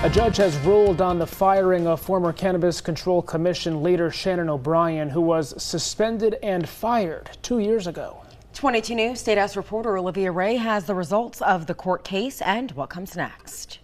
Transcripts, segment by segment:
A judge has ruled on the firing of former Cannabis Control Commission leader Shannon O'Brien, who was suspended and fired 2 years ago. 22 News State House reporter Olivia Ray has the results of the court case and what comes next.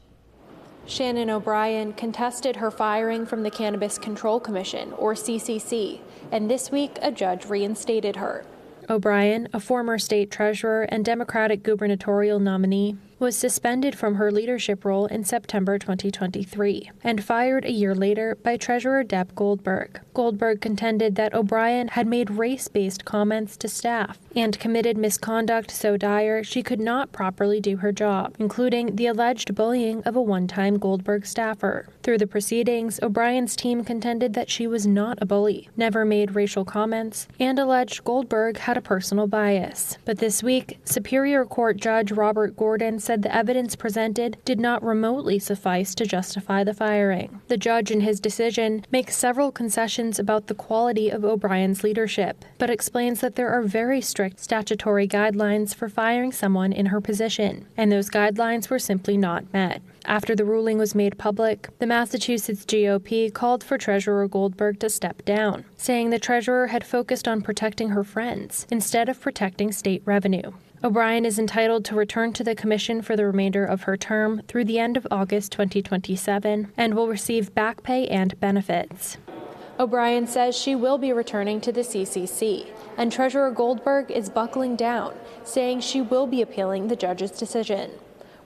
Shannon O'Brien contested her firing from the Cannabis Control Commission, or CCC, and this week a judge reinstated her. O'Brien, a former state treasurer and Democratic gubernatorial nominee, was suspended from her leadership role in September 2023 and fired a year later by Treasurer Deborah Goldberg. Goldberg contended that O'Brien had made race-based comments to staff and committed misconduct so dire she could not properly do her job, including the alleged bullying of a one-time Goldberg staffer. Through the proceedings, O'Brien's team contended that she was not a bully, never made racial comments, and alleged Goldberg had a personal bias. But this week, Superior Court Judge Robert Gordon said the evidence presented did not remotely suffice to justify the firing. The judge in his decision makes several concessions about the quality of O'Brien's leadership, but explains that there are very strict statutory guidelines for firing someone in her position, and those guidelines were simply not met. After the ruling was made public, the Massachusetts GOP called for Treasurer Goldberg to step down, saying the treasurer had focused on protecting her friends instead of protecting state revenue. O'Brien is entitled to return to the commission for the remainder of her term through the end of August 2027 and will receive back pay and benefits. O'Brien says she will be returning to the CCC, and Treasurer Goldberg is buckling down, saying she will be appealing the judge's decision.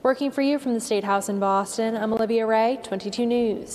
Working for you from the State House in Boston, I'm Olivia Ray, 22 News.